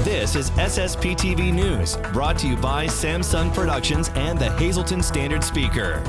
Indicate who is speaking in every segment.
Speaker 1: This is SSPTV News, brought to you by Samsung Productions and the Hazleton Standard Speaker.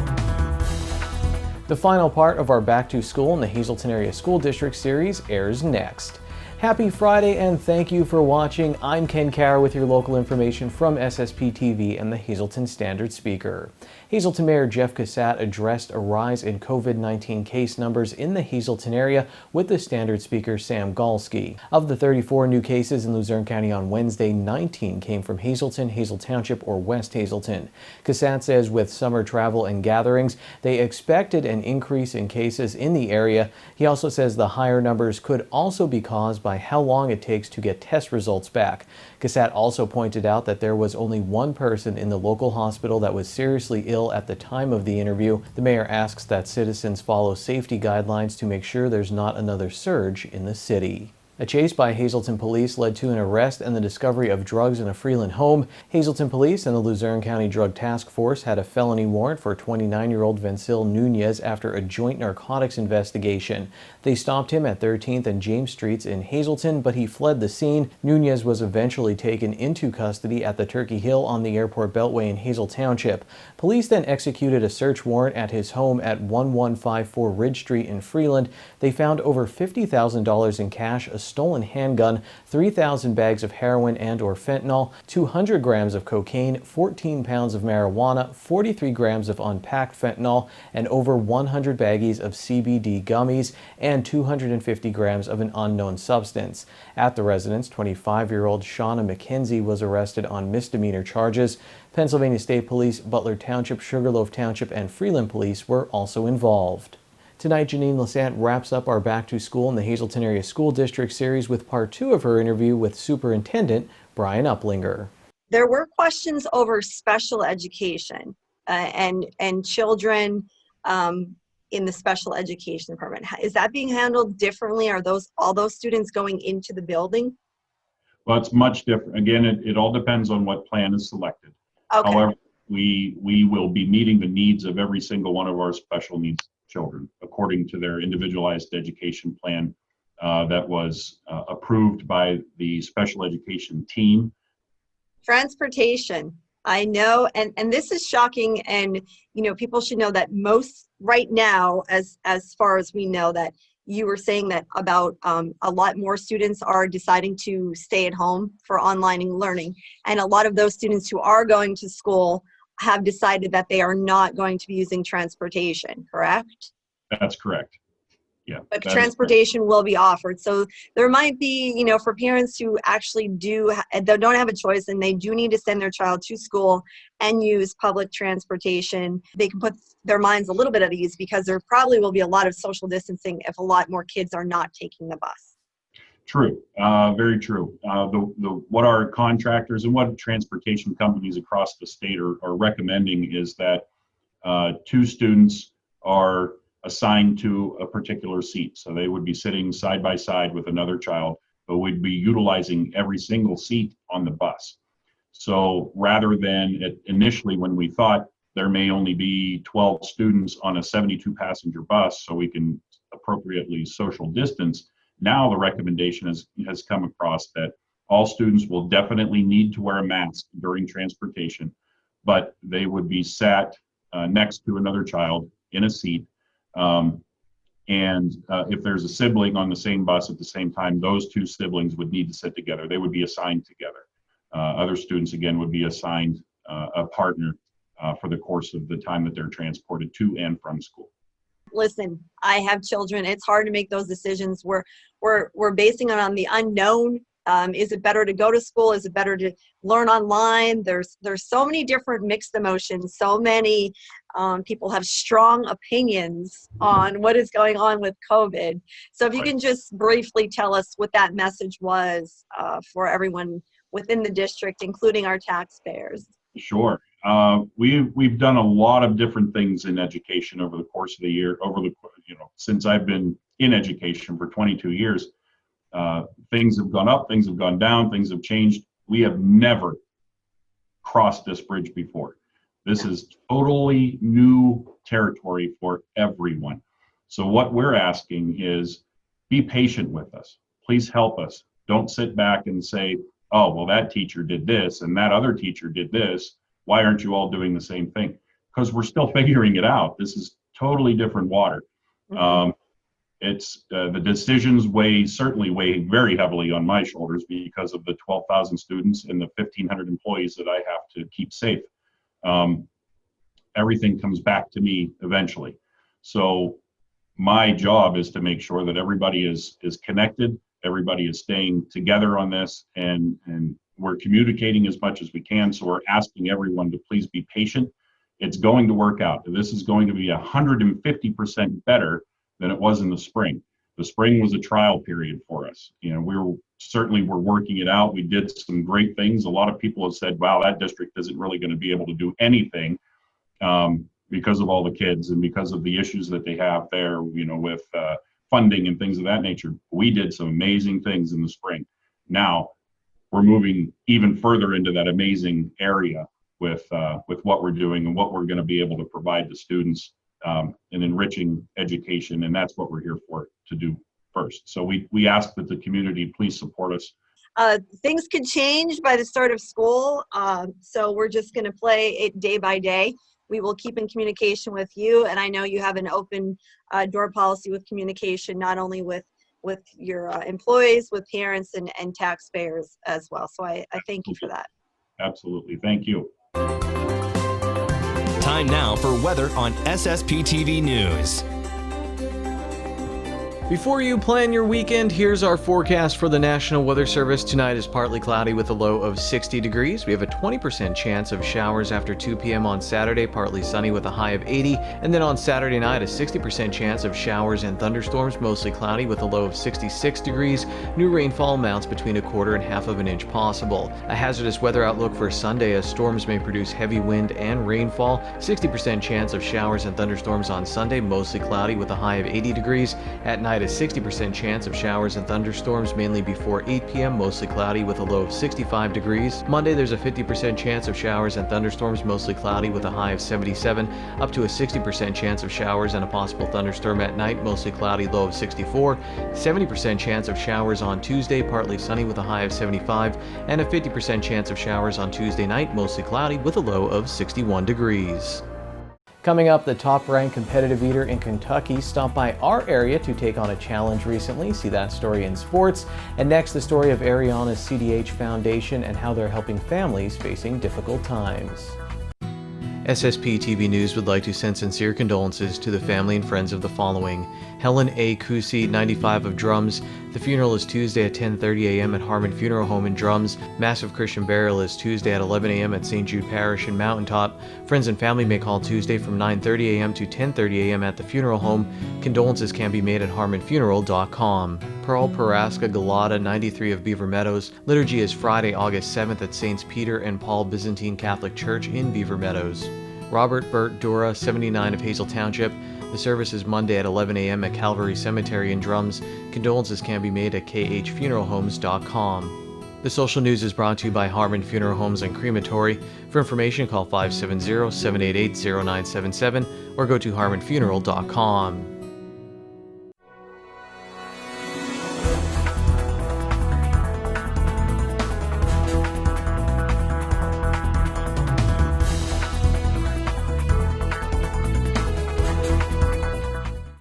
Speaker 2: The final part of our Back to School in the Hazleton Area School District series airs next. Happy Friday and thank you for watching. I'm Ken Carr with your local information from SSPTV and the Hazleton Standard Speaker. Hazleton Mayor Jeff Cassat addressed a rise in COVID-19 case numbers in the Hazleton area with the Standard Speaker Sam Galsky. Of the 34 new cases in Luzerne County on Wednesday, 19 came from Hazleton, Hazel Township, or West Hazleton. Cassat says with summer travel and gatherings, they expected an increase in cases in the area. He also says the higher numbers could also be caused by how long it takes to get test results back. Cassat also pointed out that there was only one person in the local hospital that was seriously ill at the time of the interview. The mayor asks that citizens follow safety guidelines to make sure there's not another surge in the city. A chase by Hazleton police led to an arrest and the discovery of drugs in a Freeland home. Hazleton police and the Luzerne County Drug Task Force had a felony warrant for 29-year-old Vencil Nunez after a joint narcotics investigation. They stopped him at 13th and James Streets in Hazleton, but he fled the scene. Nunez was eventually taken into custody at the Turkey Hill on the Airport Beltway in Hazel Township. Police then executed a search warrant at his home at 1154 Ridge Street in Freeland. They found over $50,000 in cash, a stolen handgun, 3,000 bags of heroin and or fentanyl, 200 grams of cocaine, 14 pounds of marijuana, 43 grams of unpacked fentanyl, and over 100 baggies of CBD gummies, and 250 grams of an unknown substance. At the residence, 25-year-old Shauna McKenzie was arrested on misdemeanor charges. Pennsylvania State Police, Butler Township, Sugarloaf Township, and Freeland Police were also involved. Tonight, Janine Lassant wraps up our Back to School in the Hazleton Area School District series with part 2 of her interview with Superintendent Brian Uplinger.
Speaker 3: There were questions over special education and children in the special education department. Is that being handled differently? Are all those students going into the building?
Speaker 4: Well, it's much different. Again, it all depends on what plan is selected.
Speaker 3: Okay.
Speaker 4: However, we will be meeting the needs of every single one of our special needs children according to their individualized education plan that was approved by the special education team.
Speaker 3: Transportation, I know, and this is shocking, and people should know that most right now, as far as we know, that you were saying that about a lot more students are deciding to stay at home for online learning, and a lot of those students who are going to school have decided that they are not going to be using transportation, correct?
Speaker 4: That's correct. Yeah.
Speaker 3: But transportation will be offered. So there might be, for parents who actually they don't have a choice and they do need to send their child to school and use public transportation, they can put their minds a little bit at ease because there probably will be a lot of social distancing if a lot more kids are not taking the bus.
Speaker 4: True, very true. What our contractors and what transportation companies across the state are recommending is that 2 students are assigned to a particular seat. So they would be sitting side by side with another child, but we'd be utilizing every single seat on the bus. So rather than initially when we thought there may only be 12 students on a 72 passenger bus so we can appropriately social distance, now the recommendation has come across that all students will definitely need to wear a mask during transportation, but they would be sat next to another child in a seat. If there's a sibling on the same bus at the same time, those 2 siblings would need to sit together. They would be assigned together. Other students, again, would be assigned a partner for the course of the time that they're transported to and from school.
Speaker 3: Listen, I have children. It's hard to make those decisions. We're basing it on the unknown. Is it better to go to school? Is it better to learn online? There's so many different mixed emotions. So many people have strong opinions on what is going on with COVID. So if you can just briefly tell us what that message was for everyone within the district, including our taxpayers.
Speaker 4: Sure. We've done a lot of different things in education over the course of the year, since I've been in education for 22 years. Things have gone up, things have gone down, things have changed. We have never crossed this bridge before. This is totally new territory for everyone. So what we're asking is be patient with us. Please help us. Don't sit back and say, oh, well, that teacher did this and that other teacher did this. Why aren't you all doing the same thing? Because we're still figuring it out. This is totally different water. It's the decisions certainly weigh very heavily on my shoulders because of the 12,000 students and the 1,500 employees that I have to keep safe. Everything comes back to me eventually. So my job is to make sure that everybody is connected, everybody is staying together on this, and we're communicating as much as we can. So we're asking everyone to please be patient. It's going to work out. This is going to be 150% better than it was in the spring. The spring was a trial period for us. You know, we're working it out. We did some great things. A lot of people have said, wow, that district isn't really going to be able to do anything because of all the kids and because of the issues that they have there, you know, with funding and things of that nature. We did some amazing things in the spring. Now we're moving even further into that amazing area with what we're doing and what we're going to be able to provide to students in enriching education, and that's what we're here for to do first. So we ask that the community please support us.
Speaker 3: Things could change by the start of school, so we're just going to play it day by day. We will keep in communication with you, and I know you have an open door policy with communication, not only with your employees, with parents and taxpayers as well. So I thank you for that.
Speaker 4: Absolutely. Thank you.
Speaker 1: Time now for weather on SSPTV News.
Speaker 2: Before you plan your weekend, here's our forecast for the National Weather Service. Tonight is partly cloudy with a low of 60 degrees. We have a 20% chance of showers after 2 p.m. on Saturday, partly sunny with a high of 80. And then on Saturday night, a 60% chance of showers and thunderstorms, mostly cloudy with a low of 66 degrees. New rainfall amounts between 1/4 and 1/2 of an inch possible. A hazardous weather outlook for Sunday as storms may produce heavy wind and rainfall. 60% chance of showers and thunderstorms on Sunday, mostly cloudy with a high of 80 degrees. At night, a 60% chance of showers and thunderstorms, mainly before 8 p.m., mostly cloudy with a low of 65 degrees. Monday, there's a 50% chance of showers and thunderstorms, mostly cloudy with a high of 77, up to a 60% chance of showers and a possible thunderstorm at night, mostly cloudy, low of 64. 70% chance of showers on Tuesday, partly sunny with a high of 75, and a 50% chance of showers on Tuesday night, mostly cloudy with a low of 61 degrees. Coming up, the top-ranked competitive eater in Kentucky stopped by our area to take on a challenge recently. See that story in sports. And next, the story of Ariana's CDH Foundation and how they're helping families facing difficult times. SSPTV News would like to send sincere condolences to the family and friends of the following: Helen A. Kusi, 95, of Drums. The funeral is Tuesday at 10:30 a.m. at Harmon Funeral Home in Drums. Massive Christian burial is Tuesday at 11 a.m. at St. Jude Parish in Mountaintop. Friends and family may call Tuesday from 9:30 a.m. to 10:30 a.m. at the funeral home. Condolences can be made at harmonfuneral.com. Pearl Paraska Galata, 93, of Beaver Meadows. Liturgy is Friday, August 7th at Saints Peter and Paul Byzantine Catholic Church in Beaver Meadows. Robert Burt Dura, 79, of Hazel Township. The service is Monday at 11 a.m. at Calvary Cemetery in Drums. Condolences can be made at khfuneralhomes.com. The social news is brought to you by Harmon Funeral Homes and Crematory. For information, call 570-788-0977 or go to harmonfuneral.com.